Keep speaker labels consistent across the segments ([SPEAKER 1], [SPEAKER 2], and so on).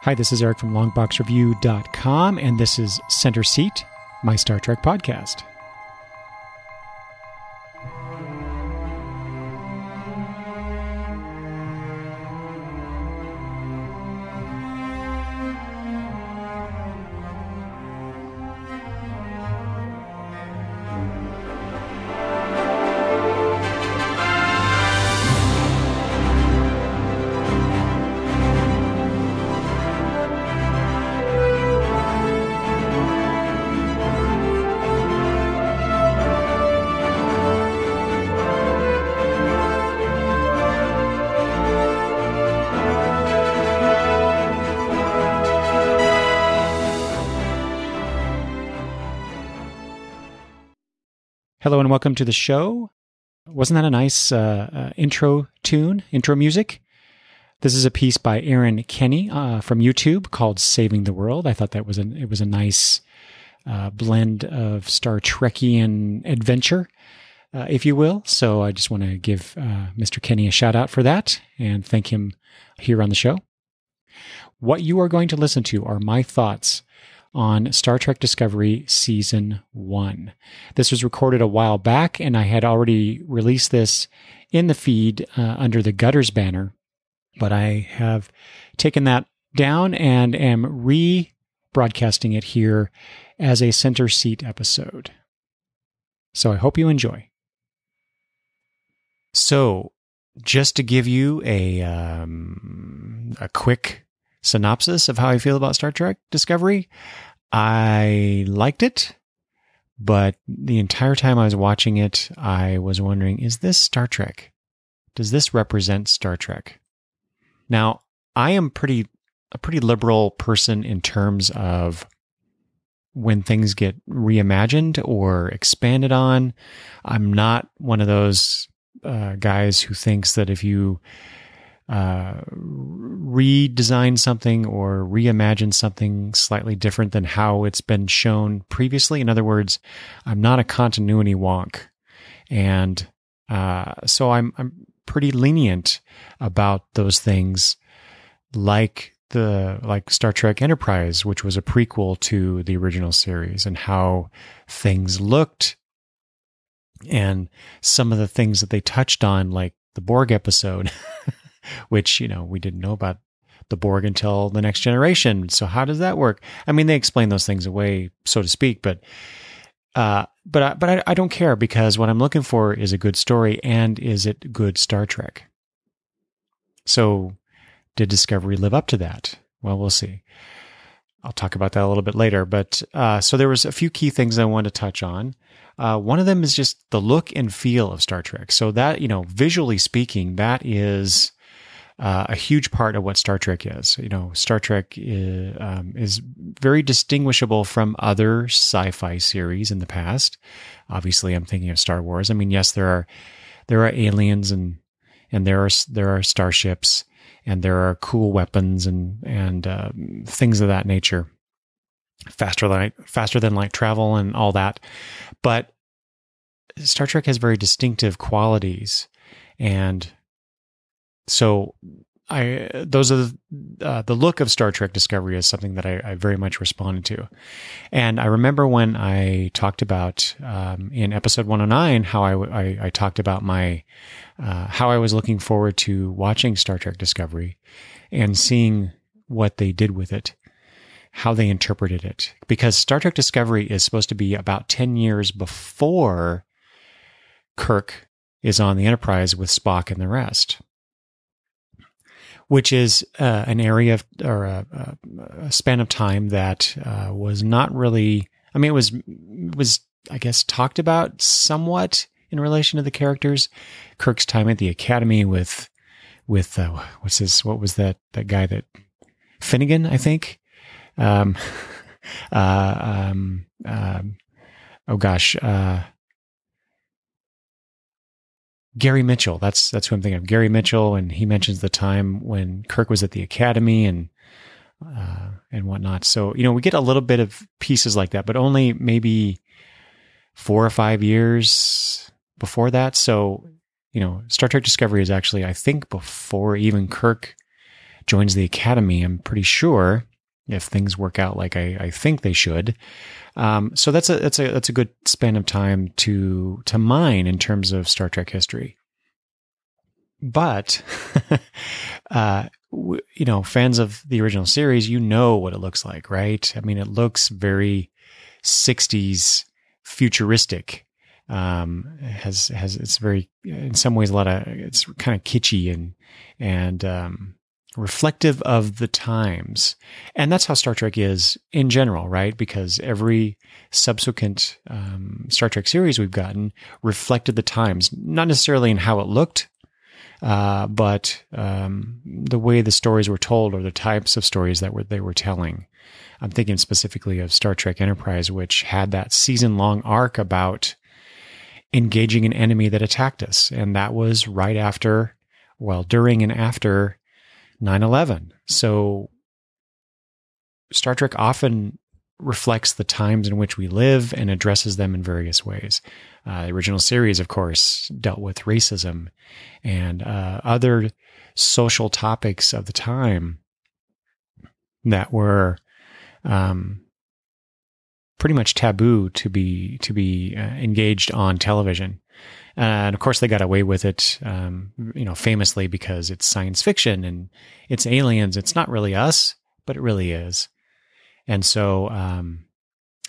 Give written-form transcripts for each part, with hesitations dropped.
[SPEAKER 1] Hi, this is Eric from longboxreview.com, and this is Center Seat, my Star Trek podcast. Hello and welcome to the show. Wasn't that a nice intro music? This is a piece by Aaron Kenny from YouTube called Saving the World. I thought that was a nice blend of Star Trekian adventure, if you will. So I just want to give Mr. Kenny a shout out for that and thank him here on the show. What you are going to listen to are my thoughts on Star Trek Discovery Season 1. This was recorded a while back, and I had already released this in the feed under the Gutters banner, but I have taken that down and am rebroadcasting it here as a Center Seat episode. So I hope you enjoy. So, just to give you a quick synopsis of how I feel about Star Trek Discovery. I liked it, but the entire time I was watching it, I was wondering, is this Star Trek? Does this represent Star Trek? Now, I am a pretty liberal person in terms of when things get reimagined or expanded on. I'm not one of those guys who thinks that if you redesign something or reimagine something slightly different than how it's been shown previously. In other words, I'm not a continuity wonk. And so I'm pretty lenient about those things like Star Trek Enterprise, which was a prequel to the original series, and how things looked and some of the things that they touched on, like the Borg episode, which, we didn't know about the Borg until The Next Generation. So how does that work? I mean, they explain those things away, so to speak, but I don't care, because what I'm looking for is a good story, and is it good Star Trek? So did Discovery live up to that? Well, we'll see. I'll talk about that a little bit later. But so there was a few key things I wanted to touch on. One of them is just the look and feel of Star Trek. So that, visually speaking, that is a huge part of what Star Trek is. Star Trek is very distinguishable from other sci-fi series in the past. Obviously, I'm thinking of Star Wars. I mean, yes, there are aliens and there are starships, and there are cool weapons and things of that nature. Faster than light travel and all that. But Star Trek has very distinctive qualities, and so those are the look of Star Trek Discovery is something that I very much responded to. And I remember when I talked about in episode 109 how I talked about my how I was looking forward to watching Star Trek Discovery and seeing what they did with it, how they interpreted it. Because Star Trek Discovery is supposed to be about 10 years before Kirk is on the Enterprise with Spock and the rest, which is an area or a span of time that was not really, I mean, it was, I guess, talked about somewhat in relation to the characters. Kirk's time at the Academy with what was that guy that, Finnegan, I think? Gary Mitchell. That's who I'm thinking of. Gary Mitchell, and he mentions the time when Kirk was at the Academy and whatnot. So, we get a little bit of pieces like that, but only maybe 4 or 5 years before that. So, Star Trek Discovery is actually, I think, before even Kirk joins the Academy, I'm pretty sure, if things work out like I think they should. So that's a good span of time to mine in terms of Star Trek history. But, fans of the original series, you know what it looks like, right? I mean, it looks very 60s futuristic. It's very, in some ways, it's kind of kitschy and reflective of the times. And that's how Star Trek is in general, right? Because every subsequent Star Trek series we've gotten reflected the times, not necessarily in how it looked, but the way the stories were told or the types of stories that they were telling. I'm thinking specifically of Star Trek Enterprise, which had that season-long arc about engaging an enemy that attacked us. And that was right after, during and after 9/11. So Star Trek often reflects the times in which we live and addresses them in various ways. The original series, of course, dealt with racism and other social topics of the time that were pretty much taboo to be engaged on television. And of course, they got away with it, famously because it's science fiction and it's aliens. It's not really us, but it really is. And so,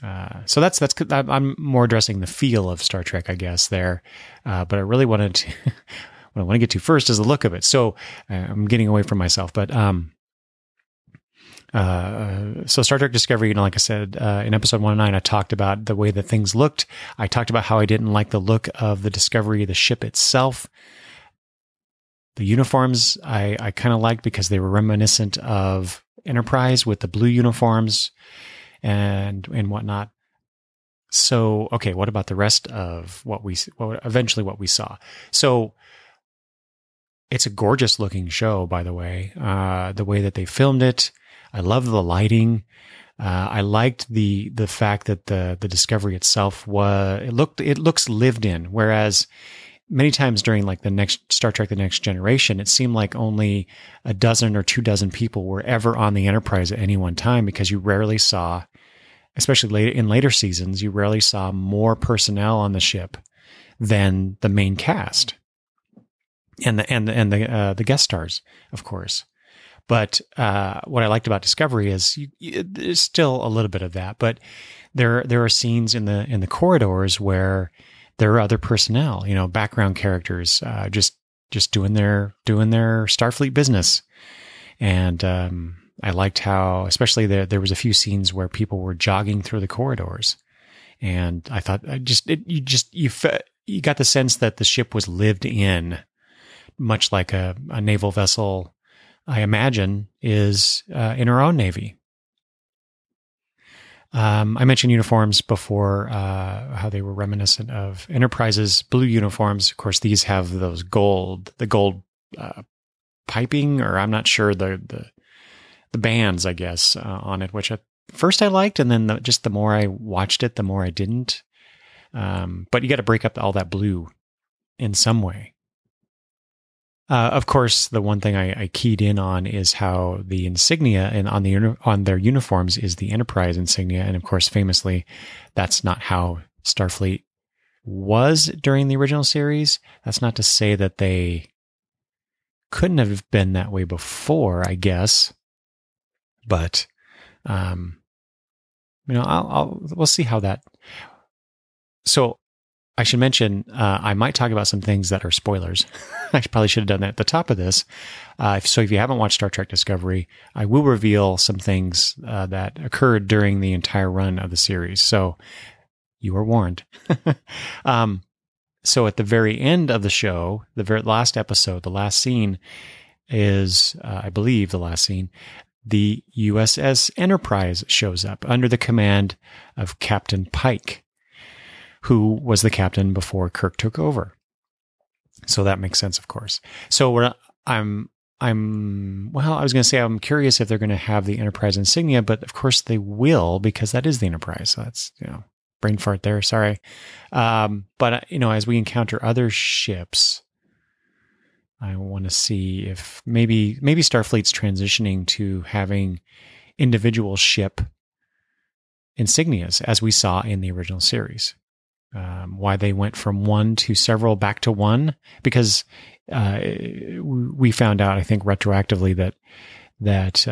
[SPEAKER 1] that's I'm more addressing the feel of Star Trek, I guess, there. But I really wanted to, what I want to get to first is the look of it. So I'm getting away from myself, but so Star Trek Discovery, like I said, in episode 109, I talked about the way that things looked. I talked about how I didn't like the look of the Discovery, the ship itself. The uniforms I kind of liked because they were reminiscent of Enterprise with the blue uniforms and whatnot. So, okay, what about the rest of what we saw? So it's a gorgeous looking show, by the way. The way that they filmed it, I love the lighting. I liked the fact that the Discovery itself it looks lived in, whereas many times during like the next Star Trek, The Next Generation, it seemed like only a dozen or 24 people were ever on the Enterprise at any one time, because you rarely saw, especially in later seasons, you rarely saw more personnel on the ship than the main cast and the guest stars, of course. But what I liked about Discovery is there's still a little bit of that, but there are scenes in the corridors where there are other personnel, background characters, just doing their Starfleet business. And I liked how, especially there was a few scenes where people were jogging through the corridors, and I thought you got the sense that the ship was lived in, much like a naval vessel, I imagine, is in our own Navy. I mentioned uniforms before, how they were reminiscent of Enterprise's blue uniforms. Of course, these have the gold piping, or I'm not sure, the bands, I guess, on it, which at first I liked, and then the more I watched it, the more I didn't. But you got to break up all that blue in some way. Of course, the one thing I keyed in on is how the insignia on their uniforms is the Enterprise insignia, and of course, famously, that's not how Starfleet was during the original series. That's not to say that they couldn't have been that way before, I guess, but we'll see how that. So I should mention, I might talk about some things that are spoilers. I probably should have done that at the top of this. So if you haven't watched Star Trek Discovery, I will reveal some things that occurred during the entire run of the series. So you are warned. So at the very end of the show, the very last episode, the last scene is, I believe the last scene, the USS Enterprise shows up under the command of Captain Pike, who was the captain before Kirk took over. So that makes sense, of course. So I was going to say, I'm curious if they're going to have the Enterprise insignia, but of course they will, because that is the Enterprise. So that's, brain fart there. Sorry. But as we encounter other ships, I want to see if maybe Starfleet's transitioning to having individual ship insignias, as we saw in the original series. Why they went from one to several back to one, because we found out, I think, retroactively that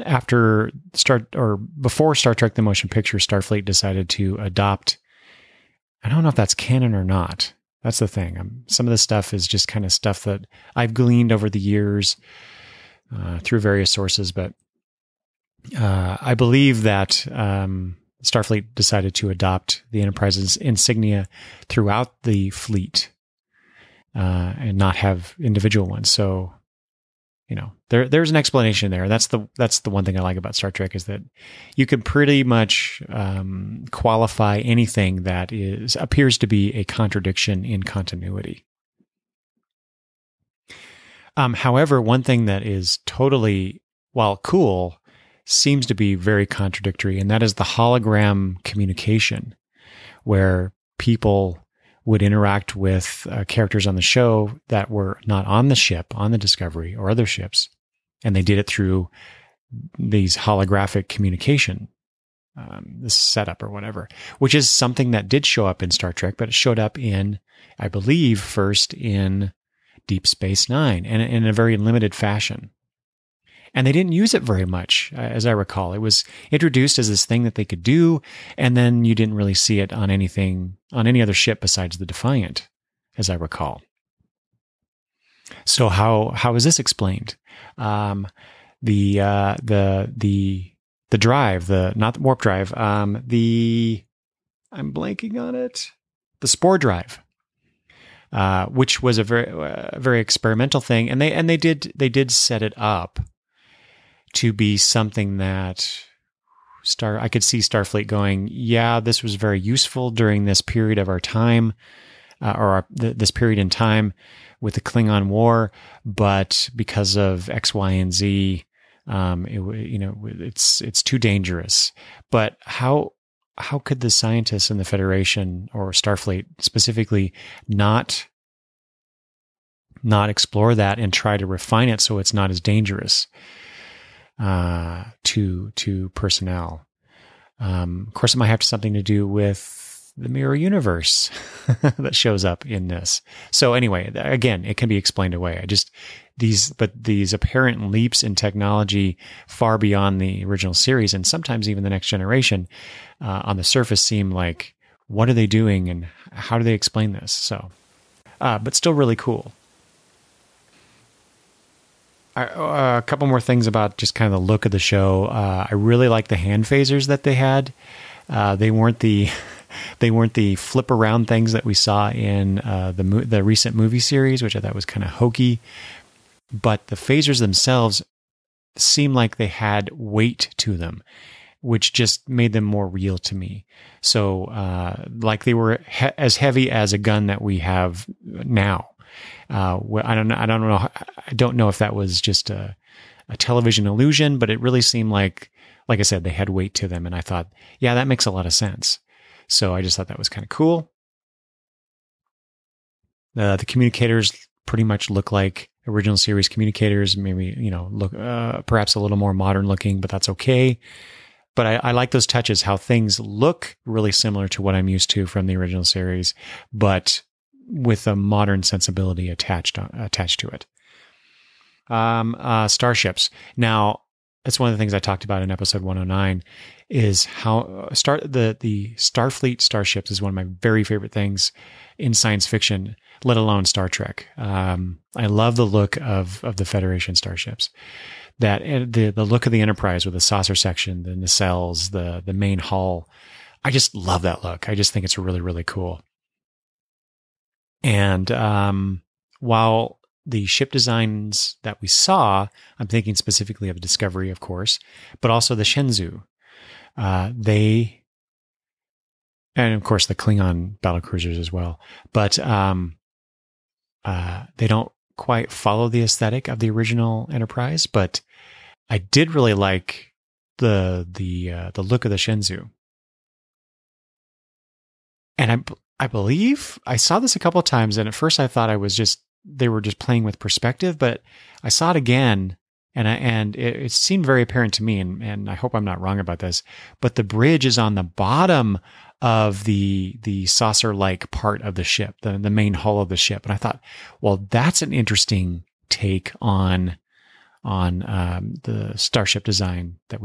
[SPEAKER 1] after before Star Trek: The Motion Picture, Starfleet decided to adopt. I don't know if that's canon or not. That's the thing. Some of this stuff is just kind of stuff that I've gleaned over the years through various sources, but I believe that Starfleet decided to adopt the Enterprise's insignia throughout the fleet and not have individual ones. So, there's an explanation there. That's the one thing I like about Star Trek, is that you can pretty much qualify anything that appears to be a contradiction in continuity. However, one thing that is totally, while cool, seems to be very contradictory, and that is the hologram communication, where people would interact with characters on the show that were not on the ship, on the Discovery or other ships, and they did it through these holographic communication, this setup or whatever, which is something that did show up in Star Trek, but it showed up in, I believe, first in Deep Space Nine, and in a very limited fashion. And they didn't use it very much, as I recall. It was introduced as this thing that they could do, and then you didn't really see it on any other ship besides the Defiant, as I recall. So how is this explained? The drive, not the warp drive, I'm blanking on it. The spore drive, which was a very experimental thing, and they did set it up to be something that I could see Starfleet going, yeah, this was very useful during this period of our time, this period in time with the Klingon War, but because of X, Y, and Z, it's too dangerous. But how could the scientists in the Federation, or Starfleet specifically, not explore that and try to refine it so it's not as dangerous to personnel? Of course, it might have something to do with the mirror universe that shows up in this. So anyway, again, it can be explained away. These apparent leaps in technology far beyond the original series, and sometimes even the Next Generation, on the surface seem like, what are they doing and how do they explain this? So, but still really cool. A couple more things about just kind of the look of the show. I really like the hand phasers that they had. They weren't the flip around things that we saw in the recent movie series, which I thought was kind of hokey. But the phasers themselves seemed like they had weight to them, which just made them more real to me. So, like they were as heavy as a gun that we have now. I don't know if that was just a television illusion, but it really seemed like I said, they had weight to them. And I thought, yeah, that makes a lot of sense. So I just thought that was kind of cool. The communicators pretty much look like original series communicators, maybe, look perhaps a little more modern looking, but that's okay. But I like those touches, how things look really similar to what I'm used to from the original series, but with a modern sensibility attached to it. Starships. Now, that's one of the things I talked about in episode 109, is how the Starfleet starships is one of my very favorite things in science fiction, let alone Star Trek. I love the look of the Federation starships. That the look of the Enterprise with the saucer section, the nacelles, the main hull. I just love that look. I just think it's really, really cool. And while the ship designs that we saw, I'm thinking specifically of Discovery, of course, but also the Shenzhou. And of course the Klingon battlecruisers as well. But they don't quite follow the aesthetic of the original Enterprise, but I did really like the look of the Shenzhou. And I believe I saw this a couple of times, and at first I thought I was just they were just playing with perspective, but I saw it again, and it seemed very apparent to me, and I hope I'm not wrong about this, but the bridge is on the bottom of the saucer-like part of the ship, the main hull of the ship. And I thought, well, that's an interesting take on the starship designs that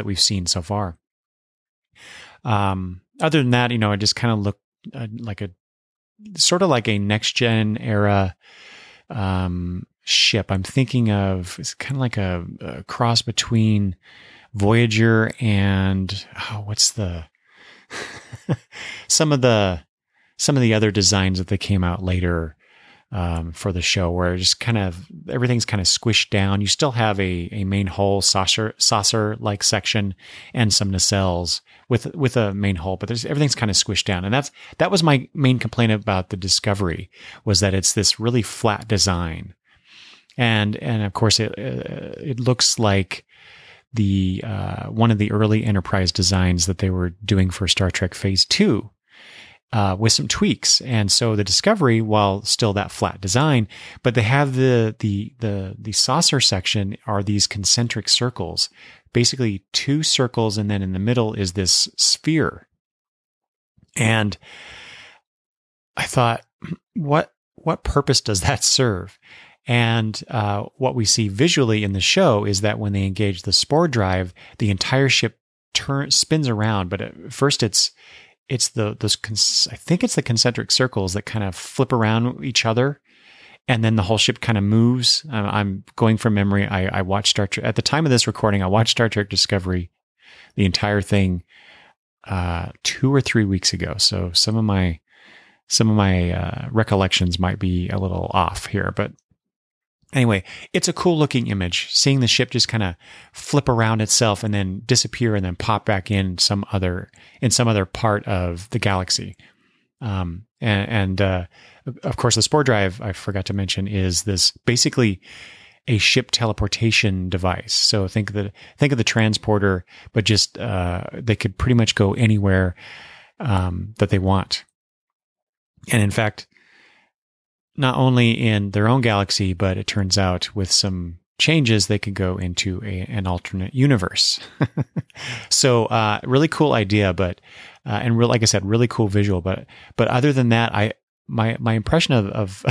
[SPEAKER 1] we've seen so far. Other than that, it just kind of looked like a sort of like a next gen era ship. I'm thinking of, it's kind of like a cross between Voyager and what's the some of the other designs that they came out later for the show, where just kind of everything's kind of squished down. You still have a main hull saucer like section and some nacelles with a main hull, but everything's kind of squished down. And that was my main complaint about the Discovery, was that it's this really flat design. And of course it looks like the one of the early Enterprise designs that they were doing for Star Trek Phase 2, with some tweaks. And so the Discovery, while still that flat design, but they have the saucer section are these concentric circles, basically 2 circles, and then in the middle is this sphere. And I thought, what purpose does that serve? And what we see visually in the show is that when they engage the spore drive, the entire ship spins around. But at first, it's those I think it's the concentric circles that kind of flip around each other, and then the whole ship kind of moves. I'm going from memory. I watched Star Trek at the time of this recording. I watched Star Trek Discovery, the entire thing, 2 or 3 weeks ago. So some of my recollections might be a little off here, but. Anyway, it's a cool looking image, seeing the ship just kind of flip around itself and then disappear and then pop back in some other part of the galaxy. And of course, the spore drive, I forgot to mention, is this basically a ship teleportation device. So think of the transporter, but just they could pretty much go anywhere that they want. And in fact, not only in their own galaxy, but it turns out with some changes, they could go into an alternate universe. So, really cool idea, but, like I said, really cool visual. But other than that, my impression of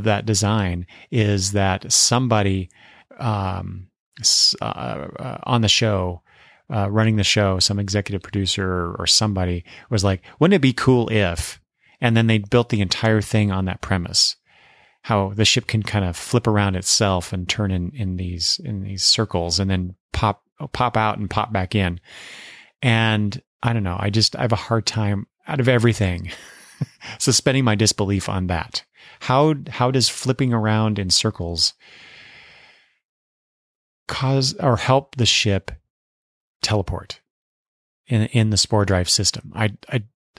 [SPEAKER 1] that design is that somebody, on the show, running the show, some executive producer or somebody was like, wouldn't it be cool if, and then they built the entire thing on that premise, how the ship can kind of flip around itself and turn in these circles and then pop out and pop back in. And I don't know, I have a hard time out of everything suspending my disbelief on that. How does flipping around in circles cause or help the ship teleport in the spore drive system?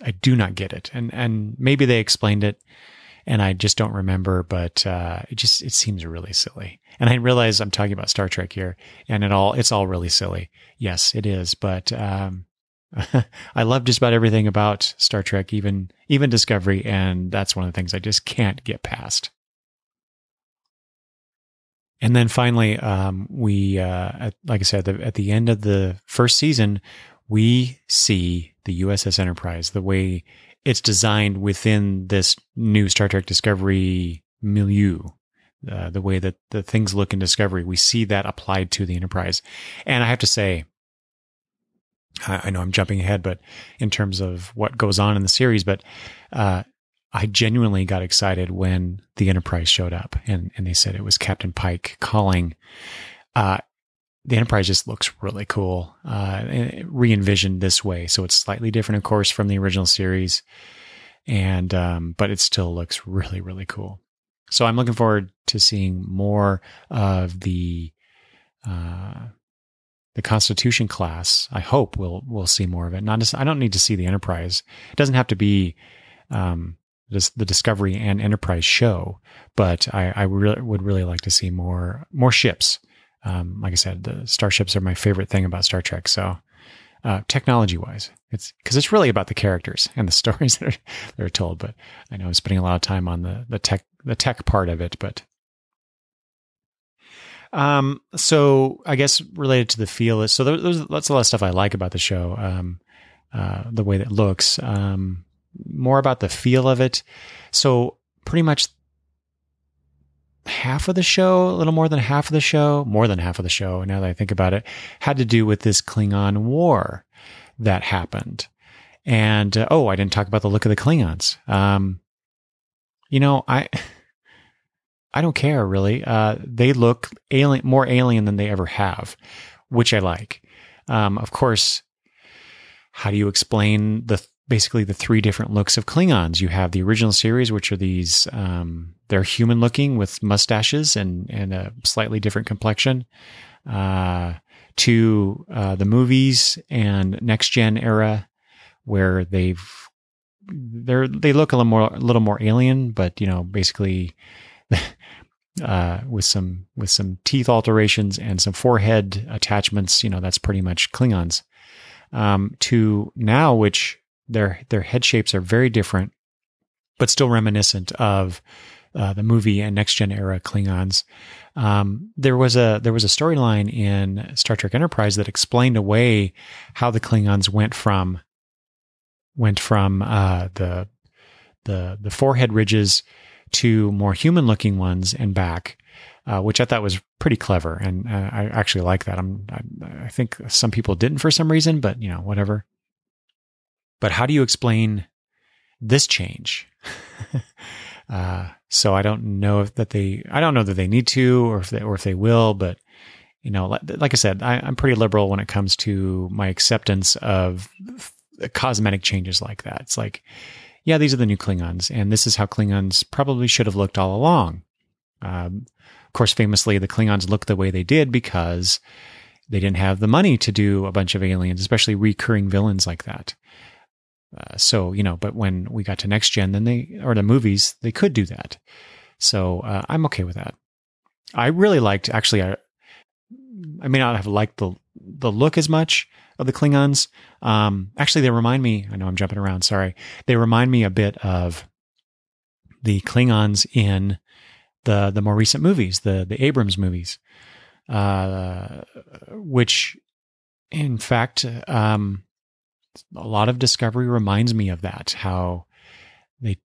[SPEAKER 1] I do not get it. And maybe they explained it and I just don't remember, but it seems really silly. And I realize I'm talking about Star Trek here, and it's all really silly. Yes, it is. But I love just about everything about Star Trek, even Discovery, and that's one of the things I just can't get past. And then finally, like I said, at the end of the first season, we see the USS Enterprise, the way it's designed within this new Star Trek Discovery milieu, the way that the things look in Discovery, we see that applied to the Enterprise. And I have to say, I know I'm jumping ahead, but in terms of what goes on in the series, but I genuinely got excited when the Enterprise showed up and they said it was Captain Pike calling. The Enterprise just looks really cool, re-envisioned this way. So it's slightly different, of course, from the original series, and but it still looks really, really cool. So I'm looking forward to seeing more of the Constitution class. I hope we'll see more of it. I don't need to see the Enterprise. It doesn't have to be the Discovery and Enterprise show, but I would really like to see more ships. Like I said, the starships are my favorite thing about Star Trek. So technology wise. It's because it's really about the characters and the stories that are told. But I know I'm spending a lot of time on the tech part of it. But so I guess related to the feel is so that's a lot of stuff I like about the show. The way that it looks, more about the feel of it. So pretty much half of the show, a little more than half of the show, now that I think about it, had to do with this Klingon war that happened. And, I didn't talk about the look of the Klingons. I don't care really. They look more alien than they ever have, which I like. Of course, how do you explain basically the three different looks of Klingons? You have the original series, which are these, they're human looking with mustaches and a slightly different complexion, to the movies and next gen era where they look a little more alien, but basically with some teeth alterations and some forehead attachments, that's pretty much Klingons. To now, which their head shapes are very different, but still reminiscent of the movie and next gen era Klingons. There was a storyline in Star Trek Enterprise that explained away how the Klingons went from the forehead ridges to more human looking ones and back, which I thought was pretty clever. And I actually like that. I think some people didn't for some reason, but whatever. But how do you explain this change? So I don't know that they need to, or if they will, but like I said, I'm pretty liberal when it comes to my acceptance of cosmetic changes like that. It's like, yeah, these are the new Klingons, and this is how Klingons probably should have looked all along. Of course, famously, the Klingons looked the way they did because they didn't have the money to do a bunch of aliens, especially recurring villains like that. But when we got to next gen, then the movies, they could do that. So I'm okay with that. I really liked, actually, I may not have liked the look as much of the Klingons. Actually, they remind me, I know I'm jumping around, sorry. They remind me a bit of the Klingons in the more recent movies, the Abrams movies, which in fact, a lot of Discovery reminds me of that, how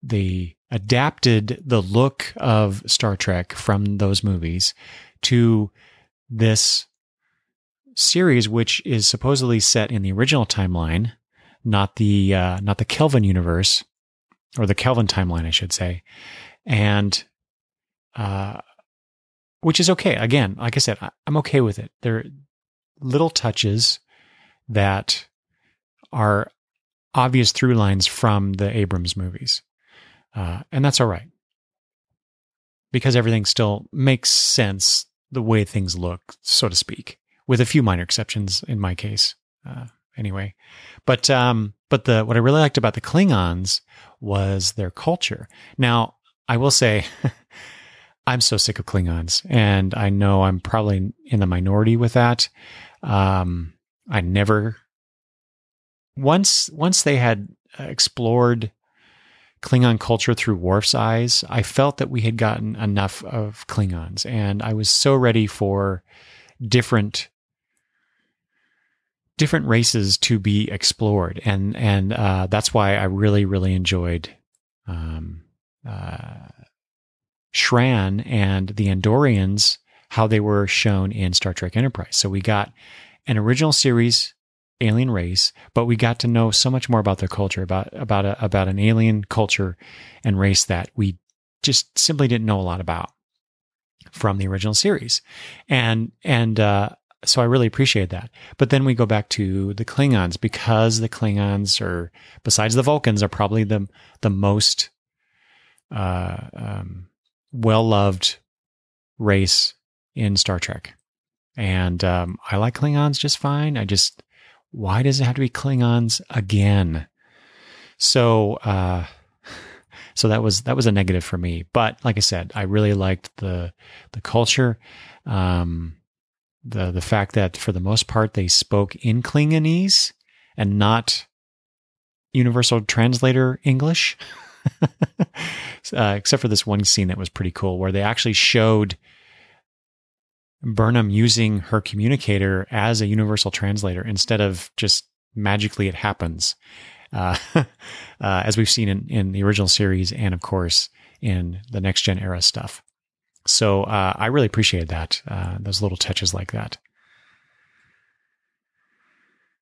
[SPEAKER 1] they adapted the look of Star Trek from those movies to this series, which is supposedly set in the original timeline, not the Kelvin universe, or the Kelvin timeline, I should say. And, which is okay. Again, like I said, I'm okay with it. There are little touches that are obvious through lines from the Abrams movies. And that's all right, because everything still makes sense the way things look, so to speak, with a few minor exceptions in my case. Anyway, but what I really liked about the Klingons was their culture. Now, I will say, I'm so sick of Klingons, and I know I'm probably in the minority with that. I never, once they had explored Klingon culture through Worf's eyes, I felt that we had gotten enough of Klingons, and I was so ready for different races to be explored, and that's why I really, really enjoyed Shran and the Andorians, how they were shown in Star Trek Enterprise. So we got an original series alien race, but we got to know so much more about their culture, about an alien culture and race that we just simply didn't know a lot about from the original series. And so I really appreciate that. But then we go back to the Klingons, because the Klingons are, besides the Vulcans, are probably the most well-loved race in Star Trek. And I like Klingons just fine. Why does it have to be Klingons again? So that was a negative for me. But like I said, I really liked the culture. The fact that for the most part they spoke in Klingonese, and not Universal Translator English. Except for this one scene that was pretty cool where they actually showed Burnham using her communicator as a universal translator instead of just magically it happens, as we've seen in the original series and, of course, in the Next Gen era stuff. So I really appreciated that, those little touches like that.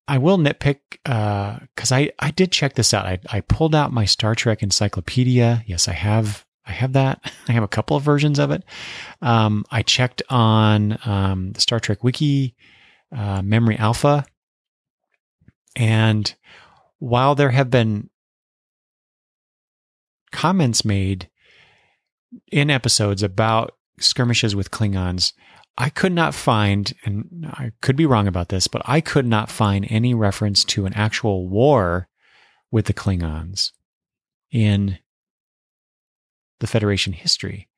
[SPEAKER 1] I will nitpick because I did check this out. I pulled out my Star Trek encyclopedia. Yes, I have that. I have a couple of versions of it. I checked on the Star Trek Wiki, Memory Alpha. And while there have been comments made in episodes about skirmishes with Klingons, I could not find, and I could be wrong about this, but I could not find any reference to an actual war with the Klingons in the Federation history.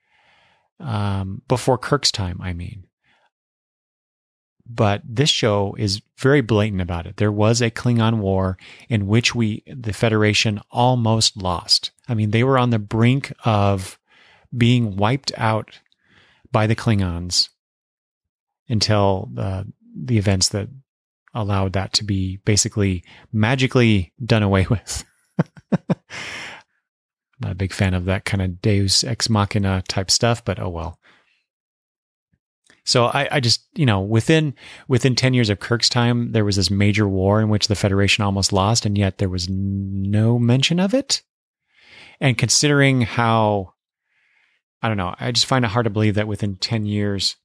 [SPEAKER 1] Before Kirk's time, I mean. But this show is very blatant about it. There was a Klingon war in which the Federation almost lost. I mean, they were on the brink of being wiped out by the Klingons until the events that allowed that to be basically magically done away with. Not a big fan of that kind of Deus Ex Machina type stuff, but oh well. So I just, within 10 years of Kirk's time, there was this major war in which the Federation almost lost, and yet there was no mention of it. And considering how, I don't know, I just find it hard to believe that within 10 years,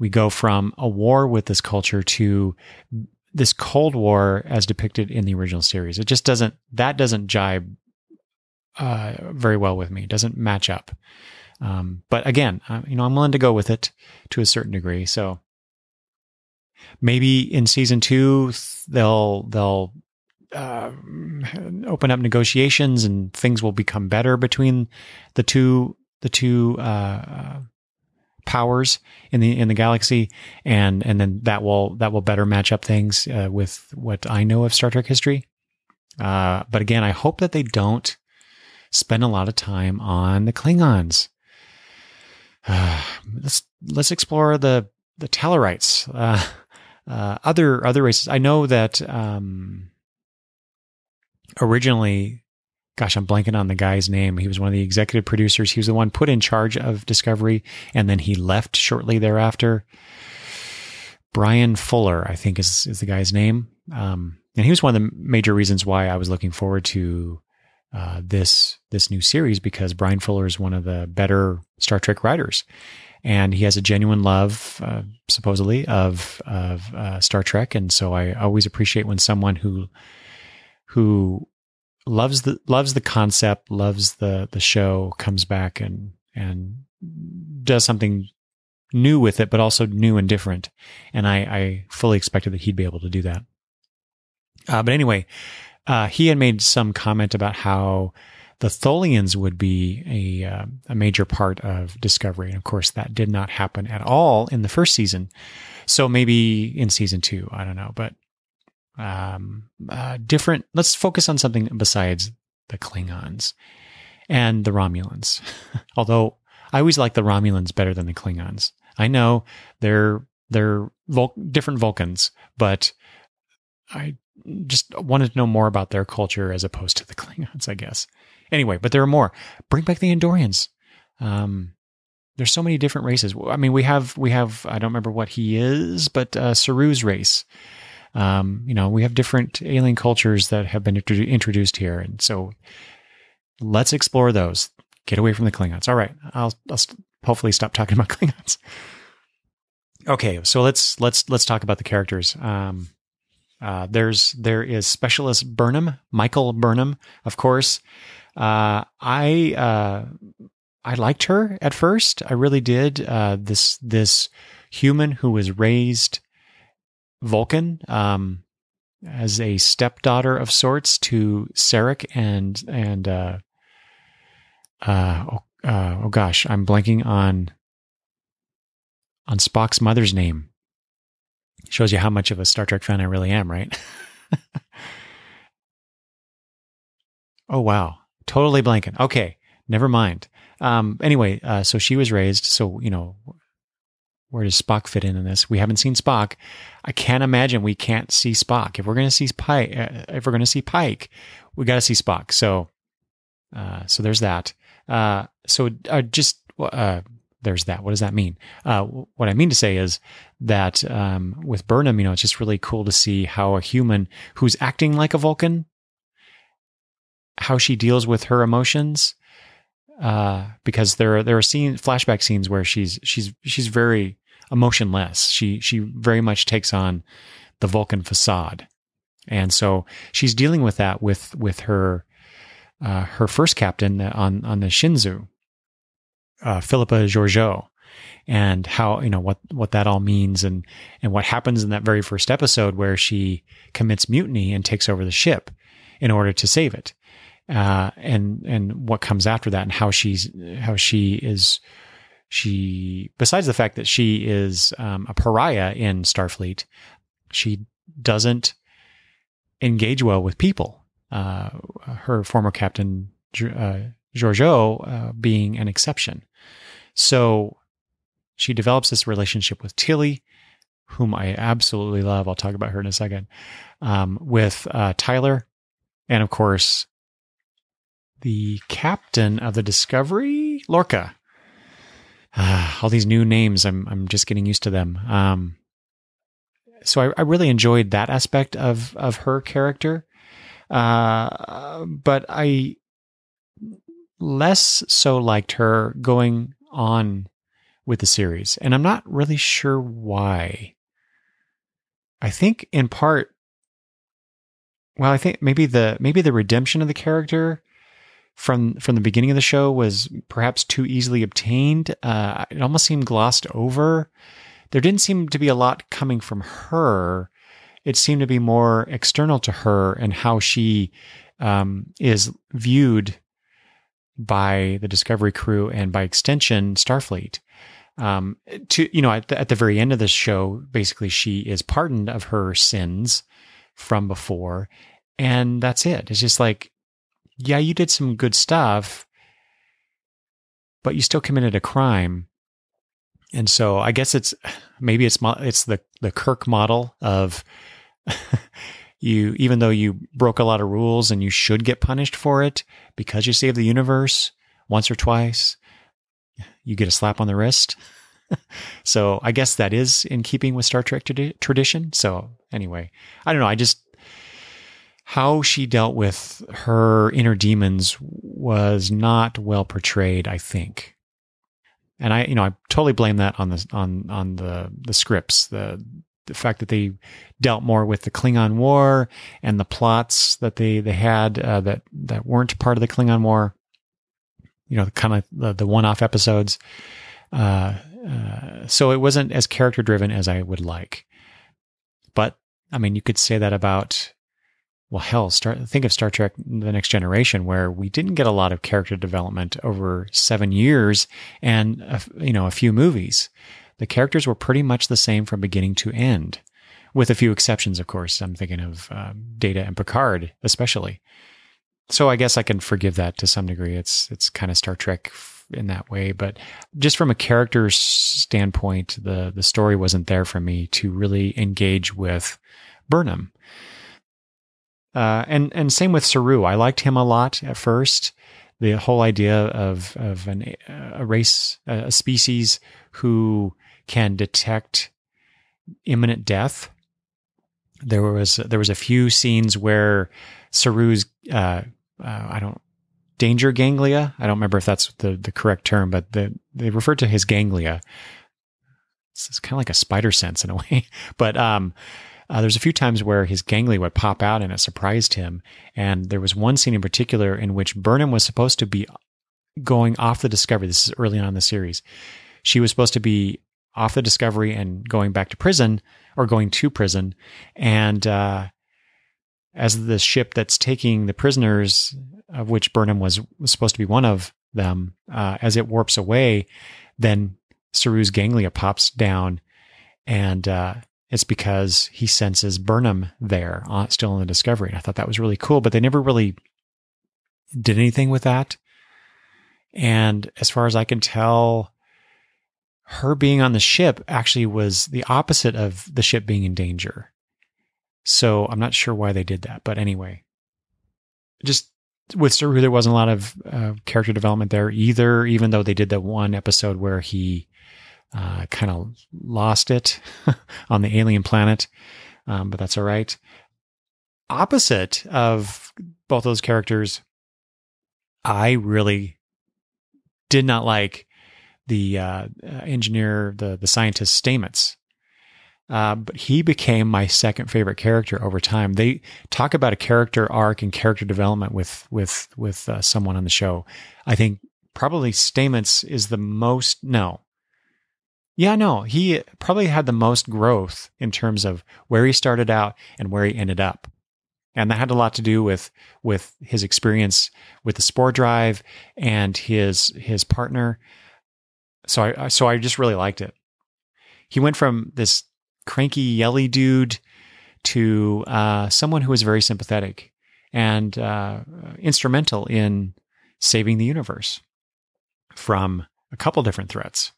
[SPEAKER 1] we go from a war with this culture to this Cold War as depicted in the original series. It just doesn't jibe very well with me. It doesn't match up. But again, I'm willing to go with it to a certain degree. So maybe in season 2, they'll open up negotiations and things will become better between the two powers in the galaxy, and then that will better match up things with what I know of Star Trek history. But again, I hope that they don't spend a lot of time on the Klingons. Let's explore the Tellarites, other races. I know that originally, gosh, I'm blanking on the guy's name. He was one of the executive producers. He was the one put in charge of Discovery, and then he left shortly thereafter. Brian Fuller, I think is the guy's name. And he was one of the major reasons why I was looking forward to this new series, because Brian Fuller is one of the better Star Trek writers, and he has a genuine love, supposedly, of Star Trek. And so I always appreciate when someone who loves the concept, loves the show, comes back and does something new with it, but also new and different. And I fully expected that he'd be able to do that. But anyway, he had made some comment about how the Tholians would be a major part of Discovery. And of course, that did not happen at all in the first season. So maybe in season 2, I don't know. But different. Let's focus on something besides the Klingons and the Romulans. Although I always like the Romulans better than the Klingons. I know they're different Vulcans, but I just wanted to know more about their culture as opposed to the Klingons, I guess. Anyway, but there are more. Bring back the Andorians. There's so many different races. I mean, we have. I don't remember what he is, but Saru's race. We have different alien cultures that have been introduced here, and so let's explore those. Get away from the Klingons. All right, I'll hopefully stop talking about Klingons. Okay, so let's talk about the characters. There is Specialist Burnham, Michael Burnham, of course. I liked her at first. I really did. This human who was raised Vulcan, as a stepdaughter of sorts to Sarek and oh gosh, I'm blanking on Spock's mother's name. Shows you how much of a Star Trek fan I really am, right? Oh, wow. Totally blanking. Okay. Never mind. Anyway, so she was raised. So, where does Spock fit in this? We haven't seen Spock. I can't imagine we can't see Spock. If we're going to see Pike, we got to see Spock. So, so there's that. There's that. What does that mean? What I mean to say is that with Burnham, it's just really cool to see how a human who's acting like a Vulcan, how she deals with her emotions. Because there are flashback scenes where she's very emotionless. She very much takes on the Vulcan facade, and so she's dealing with that with her first captain on the Shinzu, Philippa Georgiou, and how what that all means, and what happens in that very first episode where she commits mutiny and takes over the ship in order to save it. And what comes after that, and how she besides the fact that she is a pariah in Starfleet, she doesn't engage well with people. Her former captain Georgiou being an exception. So she develops this relationship with Tilly, whom I absolutely love. I'll talk about her in a second. With Tyler, and of course, the captain of the Discovery, Lorca. All these new names, I'm just getting used to them. So I really enjoyed that aspect of her character, but I less so liked her going on with the series, and I'm not really sure why. I think in part, I think maybe the redemption of the character from the beginning of the show was perhaps too easily obtained. It almost seemed glossed over. There didn't seem to be a lot coming from her. It seemed to be more external to her and how she is viewed by the Discovery crew and by extension Starfleet. At the very end of the show, basically she is pardoned of her sins from before, and that's it. It's just like, yeah, you did some good stuff, but you still committed a crime. And so I guess it's the Kirk model of even though you broke a lot of rules and you should get punished for it because you saved the universe once or twice, you get a slap on the wrist. So I guess that is in keeping with Star Trek tradition. So anyway, I don't know. How she dealt with her inner demons was not well portrayed, I think. And I totally blame that on the scripts, the fact that they dealt more with the Klingon War and the plots that they had that weren't part of the Klingon War. Kind of the one-off episodes. So it wasn't as character driven as I would like. But I mean, you could say that about, well, hell, think of Star Trek: The Next Generation, where we didn't get a lot of character development over 7 years and a few movies. The characters were pretty much the same from beginning to end, with a few exceptions, of course. I'm thinking of Data and Picard, especially. So I guess I can forgive that to some degree. It's kind of Star Trek in that way, but just from a character standpoint, the story wasn't there for me to really engage with Burnham. And same with Saru. I liked him a lot at first. The whole idea of a race, a species who can detect imminent death. There was a few scenes where Saru's danger ganglia. I don't remember if that's the correct term, but they refer to his ganglia. It's kind of like a spider sense in a way, but there's a few times where his ganglia would pop out and it surprised him. And there was one scene in particular in which Burnham was supposed to be going off the Discovery. This is early on in the series. She was supposed to be off the Discovery and going back to prison, or going to prison. And as the ship that's taking the prisoners, of which Burnham was supposed to be one of them, as it warps away, then Saru's ganglia pops down, and it's because he senses Burnham there, still in the Discovery. And I thought that was really cool, but they never really did anything with that. And as far as I can tell, her being on the ship actually was the opposite of the ship being in danger. So I'm not sure why they did that. But anyway, just with Saru, there wasn't a lot of character development there either, even though they did that one episode where he kind of lost it on the alien planet. But that's all right. Opposite of both those characters, I really did not like the engineer, the scientist Stamets. But he became my second favorite character over time. They talk about a character arc and character development with someone on the show. I think probably Stamets is the most. He probably had the most growth in terms of where he started out and where he ended up. And that had a lot to do with his experience with the Spore Drive and his partner. So I just really liked it. He went from this cranky, yelly dude to someone who was very sympathetic and instrumental in saving the universe from a couple different threats.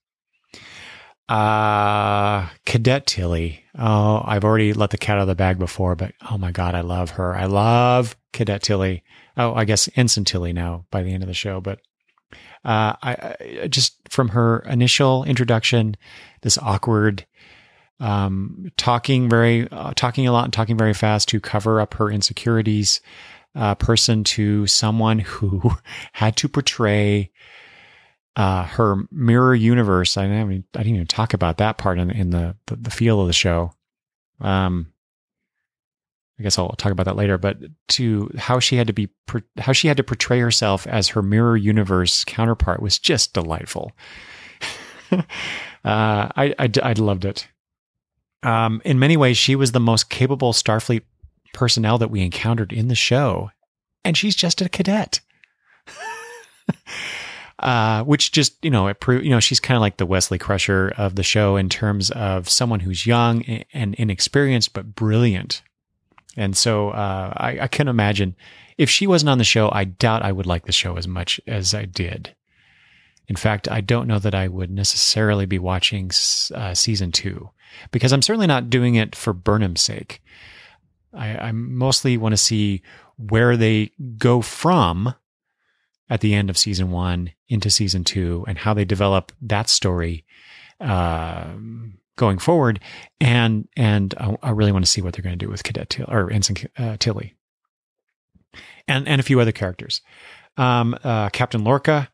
[SPEAKER 1] Cadet Tilly. Oh, I've already let the cat out of the bag before, but oh my God, I love her. I love Cadet Tilly. Oh, I guess Ensign Tilly now by the end of the show, but I just from her initial introduction, this awkward, talking a lot and talking very fast to cover up her insecurities, person to someone who had to portray her mirror universe. I didn't even talk about that part in the feel of the show. I guess I'll talk about that later, but to how she had to portray herself as her mirror universe counterpart was just delightful. I loved it. In many ways, she was the most capable Starfleet personnel that we encountered in the show, and she's just a cadet. Which just, she's kind of like the Wesley Crusher of the show in terms of someone who's young and inexperienced, but brilliant. And so I can imagine if she wasn't on the show, I doubt I would like the show as much as I did. In fact, I don't know that I would necessarily be watching season 2 because I'm certainly not doing it for Burnham's sake. I mostly want to see where they go from at the end of season 1 into season 2 and how they develop that story going forward. And I really want to see what they're going to do with Cadet Tilly or Ensign Tilly and a few other characters. Captain Lorca.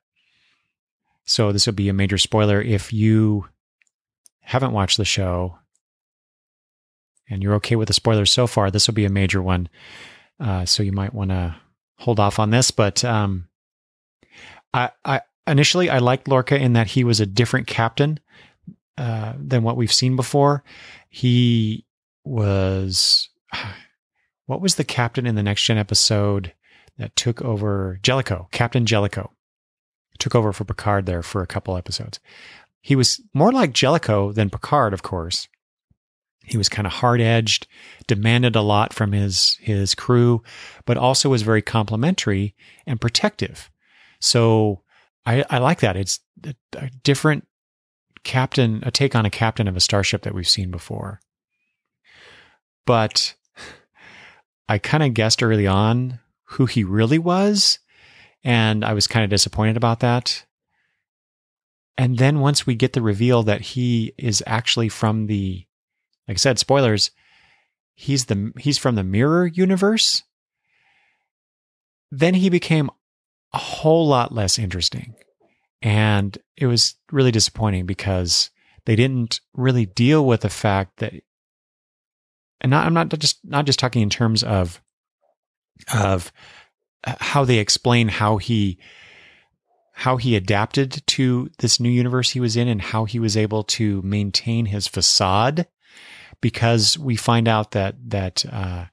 [SPEAKER 1] So this will be a major spoiler if you haven't watched the show and you're okay with the spoilers so far. This will be a major one. So you might want to hold off on this, but I initially liked Lorca in that he was a different captain than what we've seen before. He was, what was the captain in the Next Gen episode that took over? Jellicoe, Captain Jellicoe, took over for Picard there for a couple episodes. He was more like Jellicoe than Picard, of course. He was kind of hard-edged, demanded a lot from his crew, but also was very complimentary and protective. So I like that. It's a different captain, a take on a captain of a starship that we've seen before. But I kind of guessed early on who he really was, and I was kind of disappointed about that. And then once we get the reveal that he is actually from the, like I said, spoilers, he's from the mirror universe, then he became a whole lot less interesting. And it was really disappointing because they didn't really deal with the fact that, and I'm not just talking in terms of how they explain how he adapted to this new universe he was in and how he was able to maintain his facade, because we find out that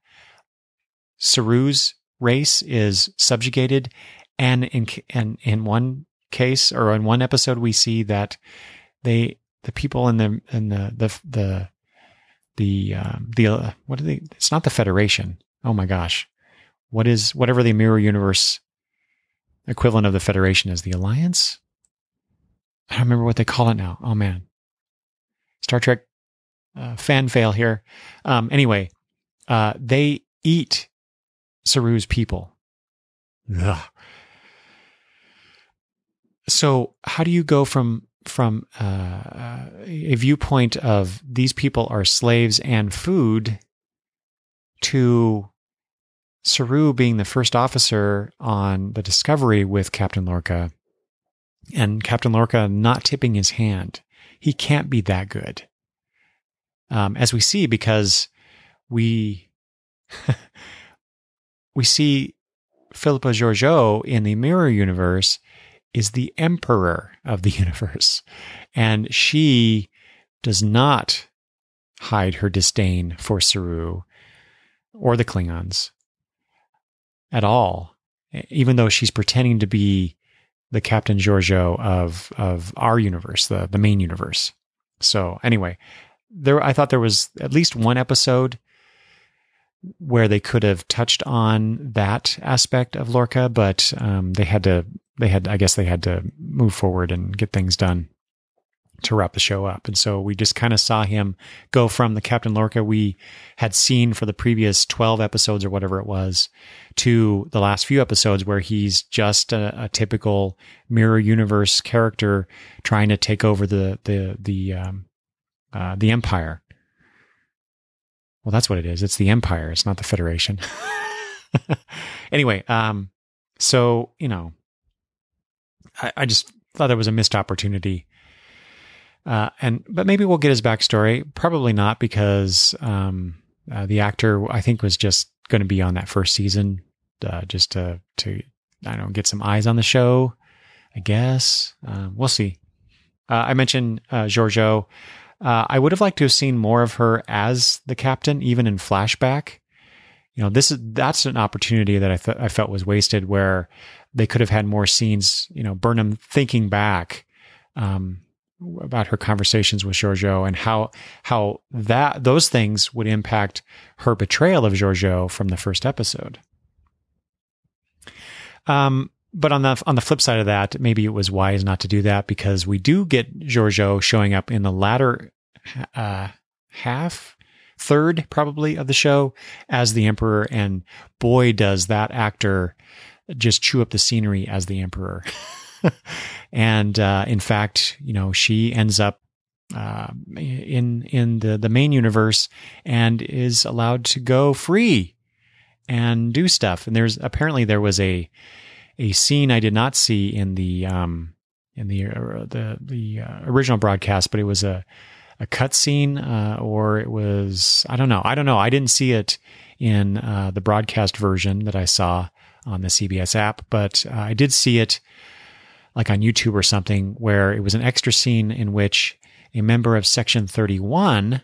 [SPEAKER 1] Saru's race is subjugated. And in one case or in one episode, we see that the people in the what are they? It's not the Federation. Oh my gosh, whatever the mirror universe equivalent of the Federation is the Alliance. I don't remember what they call it now. Oh man, Star Trek fan fail here. Anyway, they eat Saru's people. Ugh. So how do you go from a viewpoint of these people are slaves and food to Saru being the first officer on the Discovery with Captain Lorca, and Captain Lorca not tipping his hand? He can't be that good. As we see, because we see Philippa Georgiou in the Mirror Universe is the emperor of the universe, and she does not hide her disdain for Saru or the Klingons at all, even though she's pretending to be the Captain Georgiou of our universe, the main universe. So anyway, I thought there was at least one episode where they could have touched on that aspect of Lorca, but they had to move forward and get things done to wrap the show up. And so we just kind of saw him go from the Captain Lorca we had seen for the previous 12 episodes or whatever it was to the last few episodes where he's just a typical Mirror Universe character trying to take over the Empire. Well, that's what it is. It's the Empire. It's not the Federation. Anyway, so, I just thought there was a missed opportunity. But maybe we'll get his backstory. Probably not, because the actor, I think, was just going to be on that first season, just to I don't know, get some eyes on the show, I guess. We'll see. I mentioned Georgiou. I would have liked to have seen more of her as the captain, even in flashback. That's an opportunity that I felt was wasted, where they could have had more scenes, Burnham thinking back about her conversations with Georgiou and how those things would impact her betrayal of Georgiou from the first episode. But on the flip side of that, maybe it was wise not to do that, because we do get Georgiou showing up in the latter third probably of the show as the Emperor, and boy, does that actor just chew up the scenery as the Emperor. And in fact, she ends up in the main universe and is allowed to go free and do stuff. And there was a scene I did not see in the original broadcast, but it was a cut scene, or it was, I don't know. I didn't see it in the broadcast version that I saw on the CBS app, but I did see it like on YouTube or something, where it was an extra scene in which a member of Section 31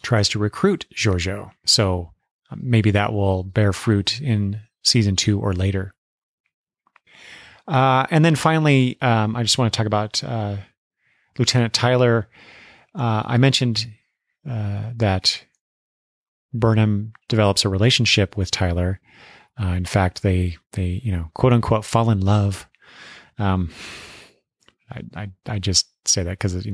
[SPEAKER 1] tries to recruit Georgiou. So maybe that will bear fruit in season 2 or later. And then finally, I just want to talk about Lieutenant Tyler. I mentioned that Burnham develops a relationship with Tyler. In fact, they quote unquote fall in love. I just say that because,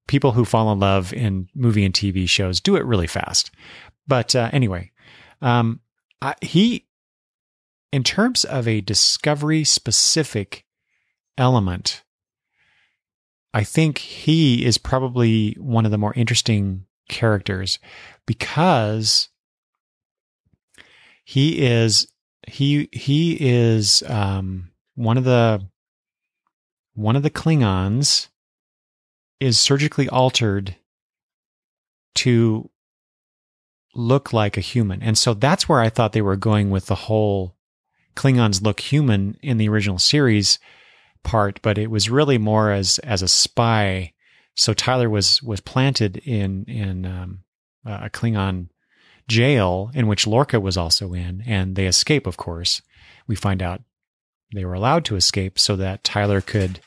[SPEAKER 1] people who fall in love in movie and TV shows do it really fast. But anyway, he, in terms of a Discovery specific element, I think he is probably one of the more interesting characters, because he is one of the Klingons is surgically altered to look like a human. And so that's where I thought they were going with the whole Klingons look human in the original series part, but it was really more as a spy. So Tyler was planted in a Klingon jail, in which Lorca was also in, and they escape, of course. We find out they were allowed to escape so that Tyler could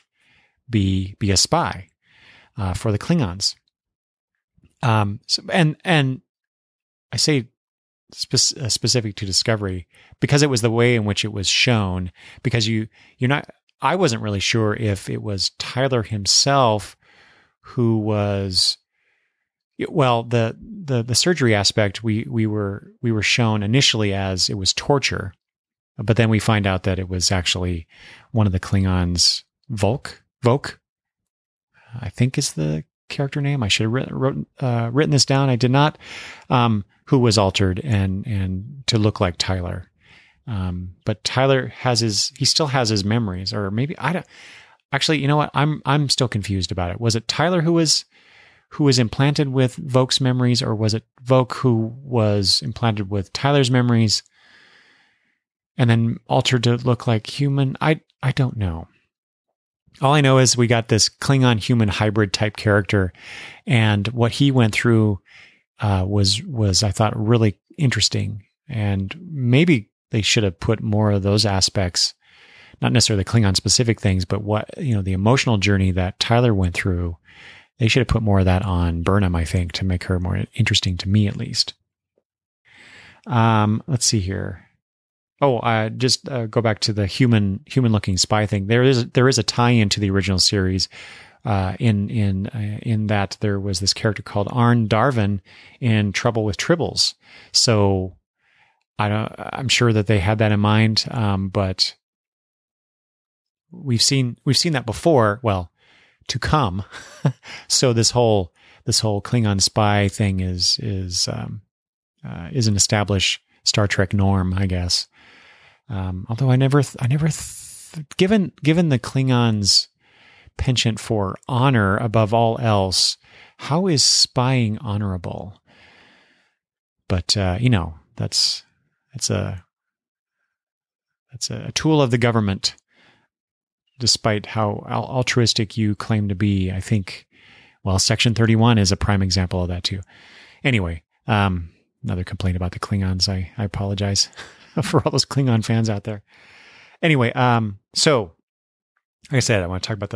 [SPEAKER 1] be a spy for the Klingons. And I say specific to Discovery because it was the way in which it was shown. Because I wasn't really sure if it was Tyler himself who was. Well, the surgery aspect we were shown initially as it was torture, but then we find out that it was actually one of the Klingons, Vok, I think is the character name. I should have written this down. I did not. Who was altered and to look like Tyler. But Tyler he still has his memories, or maybe I don't. Actually, you know what? I'm still confused about it. Was it Tyler who was implanted with Vok's memories, or was it Vok who was implanted with Tyler's memories and then altered to look like human? I don't know. All I know is we got this Klingon human hybrid type character, and what he went through was I thought really interesting, and maybe they should have put more of those aspects, not necessarily the Klingon specific things, but the emotional journey that Tyler went through. They should have put more of that on Burnham, I think, to make her more interesting to me, at least. Let's see here. Just go back to the human looking spy thing. There is a tie-in to the original series, in that there was this character called Arn Darvin in Trouble with Tribbles. So I'm sure that they had that in mind, but we've seen that before. Well, to come. So this whole Klingon spy thing is an established Star Trek norm, I guess. Although I never given the Klingons' penchant for honor above all else, how is spying honorable? But that's a tool of the government. Despite how altruistic you claim to be, I think, Section 31 is a prime example of that too. Anyway, another complaint about the Klingons. I apologize for all those Klingon fans out there. Anyway, so like I said, I want to talk about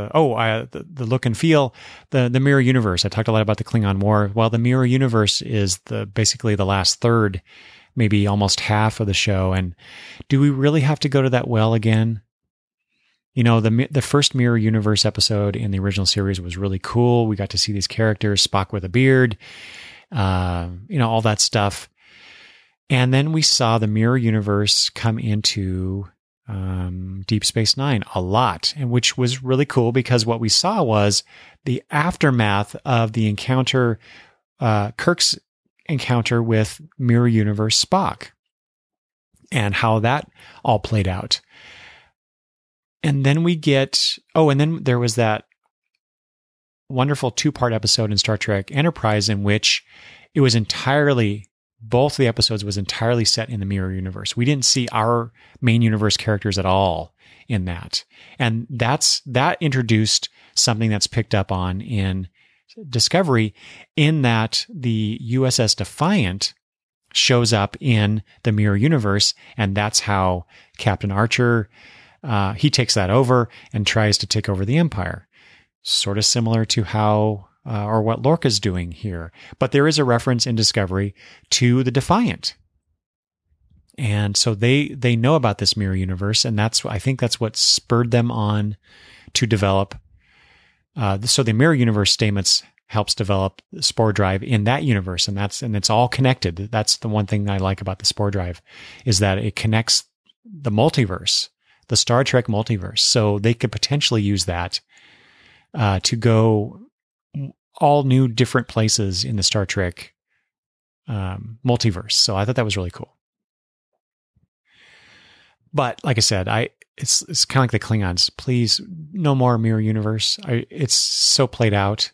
[SPEAKER 1] the look and feel, the mirror universe. I talked a lot about the Klingon War. Well, the mirror universe is basically the last third, maybe almost half of the show. And do we really have to go to that well again? The first Mirror Universe episode in the original series was really cool. We got to see these characters, Spock with a beard, all that stuff. And then we saw the Mirror Universe come into Deep Space Nine a lot, and which was really cool because what we saw was the aftermath of the encounter, Kirk's encounter with Mirror Universe Spock, and how that all played out. And then and then there was that wonderful 2-part episode in Star Trek Enterprise in which it was both the episodes was entirely set in the Mirror Universe. We didn't see our main universe characters at all in that. And that introduced something that's picked up on in Discovery, in that the USS Defiant shows up in the Mirror Universe, and that's how Captain Archer, he takes that over and tries to take over the Empire. Sort of similar to how, or what Lorca's doing here. But there is a reference in Discovery to the Defiant. And so they know about this mirror universe, and I think that's what spurred them on to develop. So the mirror universe statements helps develop the Spore Drive in that universe, and it's all connected. That's the one thing I like about the Spore Drive, is that it connects the multiverse, the Star Trek multiverse. So they could potentially use that to go all new different places in the Star Trek multiverse. So I thought that was really cool. But like I said, it's kind of like the Klingons. Please, no more mirror universe. It's so played out.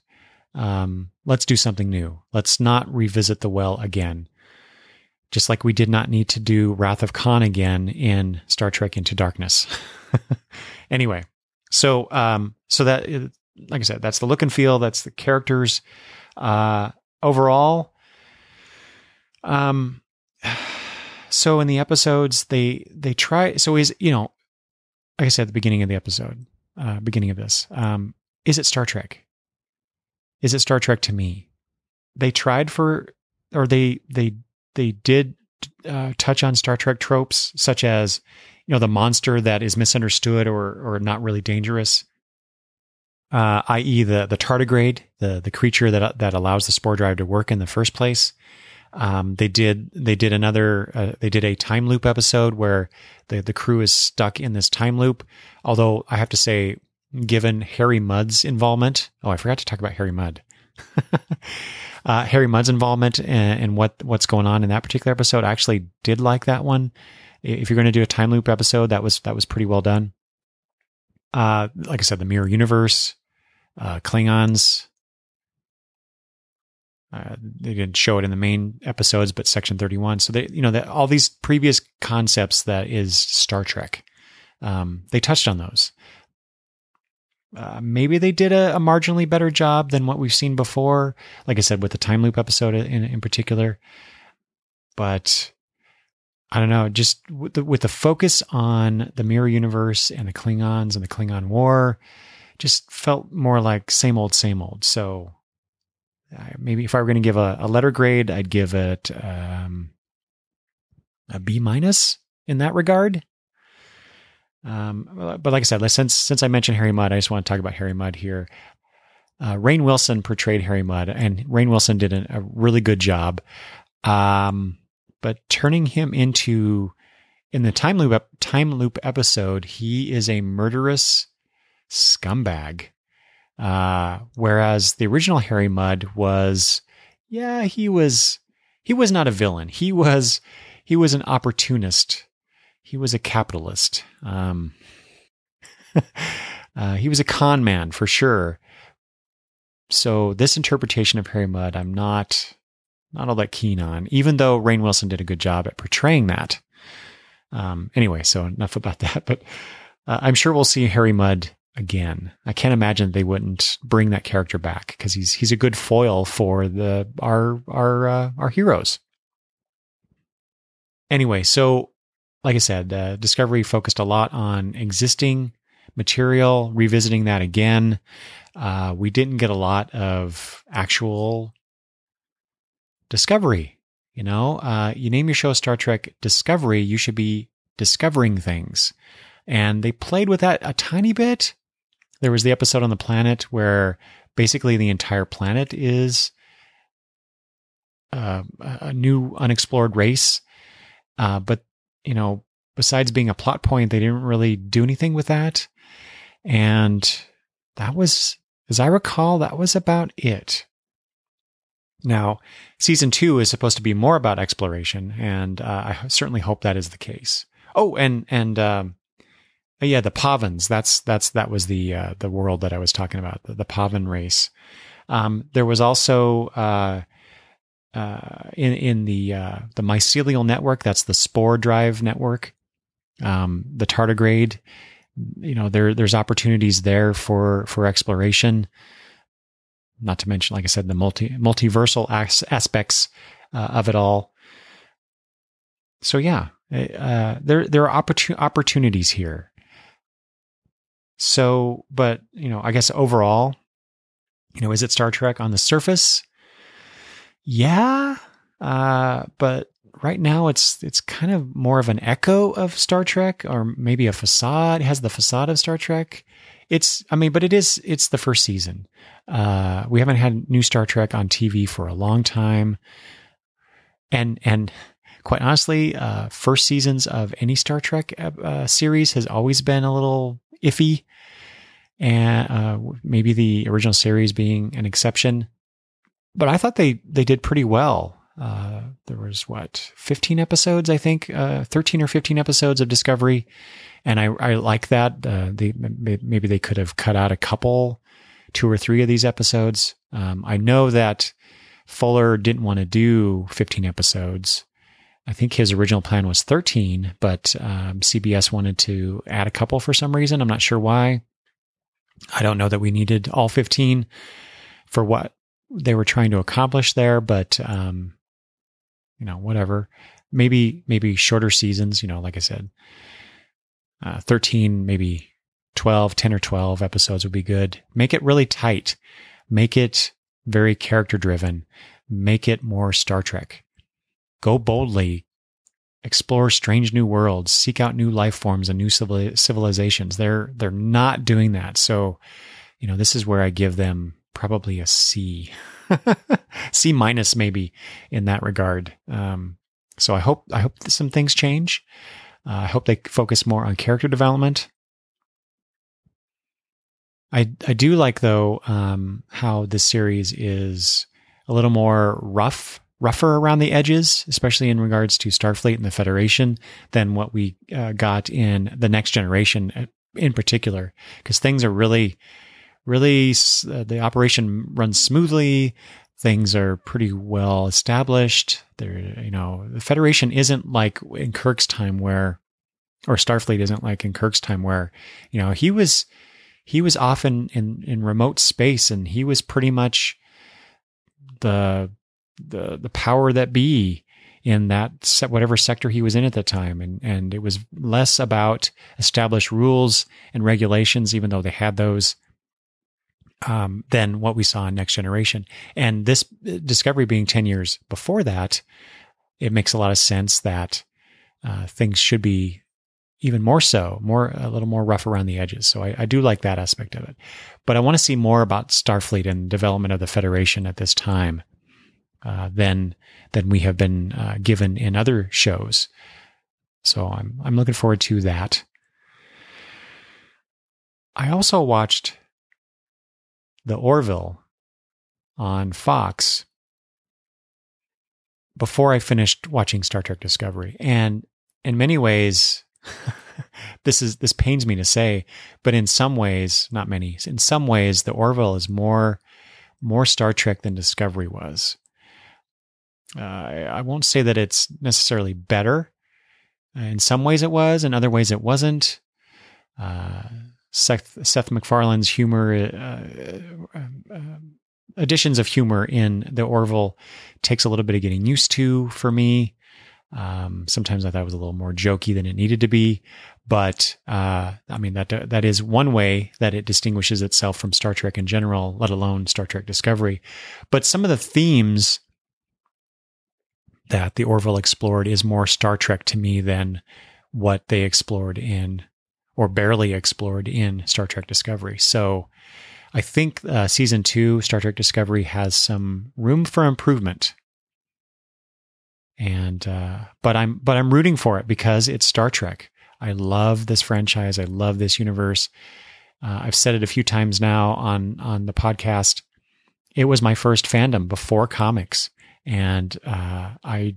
[SPEAKER 1] Let's do something new. Let's not revisit the well again. Just like we did not need to do Wrath of Khan again in Star Trek Into Darkness. Anyway, so that, like I said, that's the look and feel. That's the characters. Overall, so in the episodes, they try. So like I said at the beginning of the episode, beginning of this, is it Star Trek? Is it Star Trek to me? They tried they did touch on Star Trek tropes, such as, the monster that is misunderstood or not really dangerous, i.e. the tardigrade, the creature that allows the spore drive to work in the first place. They did a time loop episode where the crew is stuck in this time loop. Although I have to say, given Harry Mudd's involvement, I forgot to talk about Harry Mudd. Harry Mudd's involvement and what's going on in that particular episode, I actually did like that one. If you're going to do a time loop episode, that was pretty well done. Like I said, the Mirror Universe, Klingons. They didn't show it in the main episodes, but Section 31. So all these previous concepts that is Star Trek, they touched on those. Maybe they did a marginally better job than what we've seen before. Like I said, with the time loop episode in particular, but I don't know, just with the focus on the Mirror Universe and the Klingons and the Klingon War, just felt more like same old. So maybe if I were going to give a letter grade, I'd give it a B- in that regard. But like I said, since I mentioned Harry Mudd, I just want to talk about Harry Mudd here. Rainn Wilson portrayed Harry Mudd, and Rainn Wilson did a really good job. But turning him in the time loop episode, he is a murderous scumbag. Whereas the original Harry Mudd was, he was not a villain. He was an opportunist. He was a capitalist. He was a con man for sure. So this interpretation of Harry Mudd, I'm not all that keen on, even though Rainn Wilson did a good job at portraying that. Anyway, so enough about that, but I'm sure we'll see Harry Mudd again. I can't imagine they wouldn't bring that character back because he's a good foil for our heroes. Anyway, so like I said, Discovery focused a lot on existing material, revisiting that again. We didn't get a lot of actual discovery. You name your show Star Trek Discovery, you should be discovering things. And they played with that a tiny bit. There was the episode on the planet where basically the entire planet is a new unexplored race. But besides being a plot point, they didn't really do anything with that. And that was, as I recall, that was about it. Now, season 2 is supposed to be more about exploration, and I certainly hope that is the case. Oh, and the Pavans. That was the world that I was talking about, the Pavan race. There was also in the mycelial network, that's the spore drive network, the tardigrade. There's opportunities there for exploration. Not to mention, like I said, the multiversal aspects of it all. So there are opportunities here. So, but I guess overall, is it Star Trek on the surface? Yeah, but right now it's kind of more of an echo of Star Trek, or maybe a facade. It has the facade of Star Trek. It's the first season. We haven't had new Star Trek on TV for a long time. And quite honestly, first seasons of any Star Trek series has always been a little iffy. And maybe the original series being an exception. But I thought they did pretty well. There was 15 episodes, I think, 13 or 15 episodes of Discovery. And I like that. Maybe they could have cut out a couple, 2 or 3 of these episodes. I know that Fuller didn't want to do 15 episodes. I think his original plan was 13, but CBS wanted to add a couple for some reason. I'm not sure why. I don't know that we needed all 15 for what they were trying to accomplish there, but whatever. Maybe shorter seasons, like I said, 13, maybe 12, 10 or 12 episodes would be good. Make it really tight. Make it very character driven. Make it more Star Trek. Go boldly. explore strange new worlds, seek out new life forms and new civilizations. They're not doing that. So, this is where I give them probably a C, C minus maybe in that regard. So I hope that some things change. I hope they focus more on character development. I do like though how this series is a little more rougher around the edges, especially in regards to Starfleet and the Federation, than what we got in the Next Generation in particular, because things are really the operation runs smoothly. Things are pretty well established. The Federation isn't like in Kirk's time or Starfleet isn't like in Kirk's time where, he was often in remote space, and he was pretty much the power that be in that whatever sector he was in at the time. And it was less about established rules and regulations, even though they had those, than what we saw in Next Generation. And this Discovery being 10 years before that, it makes a lot of sense that things should be even more so, a little more rough around the edges. So I do like that aspect of it. But I want to see more about Starfleet and development of the Federation at this time than we have been given in other shows. So I'm looking forward to that. I also watched The Orville on Fox before I finished watching Star Trek Discovery. And in many ways, this pains me to say, but in some ways, not many, in some ways, The Orville is more Star Trek than Discovery was. I won't say that it's necessarily better. In some ways it was, in other ways it wasn't. Seth MacFarlane's humor, additions of humor in The Orville takes a little bit of getting used to for me. Sometimes I thought it was a little more jokey than it needed to be, but that is one way that it distinguishes itself from Star Trek in general, let alone Star Trek Discovery. But some of the themes that The Orville explored is more Star Trek to me than what they explored in, or barely explored in, Star Trek Discovery. So I think season 2, Star Trek Discovery, has some room for improvement. And but I'm rooting for it because it's Star Trek. I love this franchise. I love this universe. I've said it a few times now on the podcast. It was my first fandom before comics, and I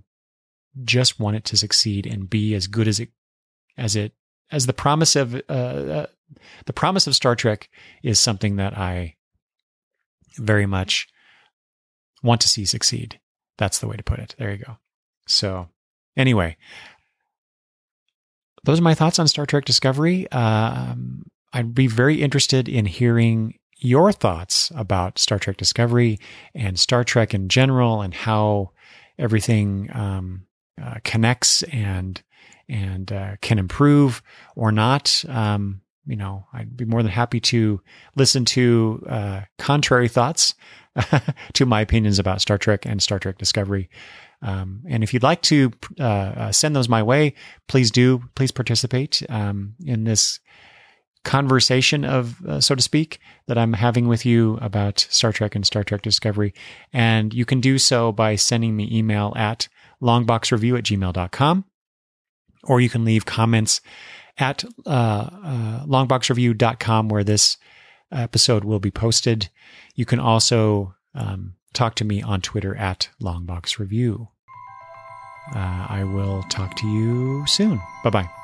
[SPEAKER 1] just want it to succeed and be as good as the promise of Star Trek is something that I very much want to see succeed. That's the way to put it. There you go. So anyway, those are my thoughts on Star Trek Discovery. I'd be very interested in hearing your thoughts about Star Trek Discovery and Star Trek in general, and how everything connects and can improve or not. I'd be more than happy to listen to contrary thoughts to my opinions about Star Trek and Star Trek Discovery. And if you'd like to send those my way, please do. Please participate in this conversation of, so to speak, that I'm having with you about Star Trek and Star Trek Discovery. And you can do so by sending me email at longboxreview@gmail.com, or you can leave comments at longboxreview.com, where this episode will be posted. You can also talk to me on Twitter at longboxreview. I will talk to you soon. Bye-bye.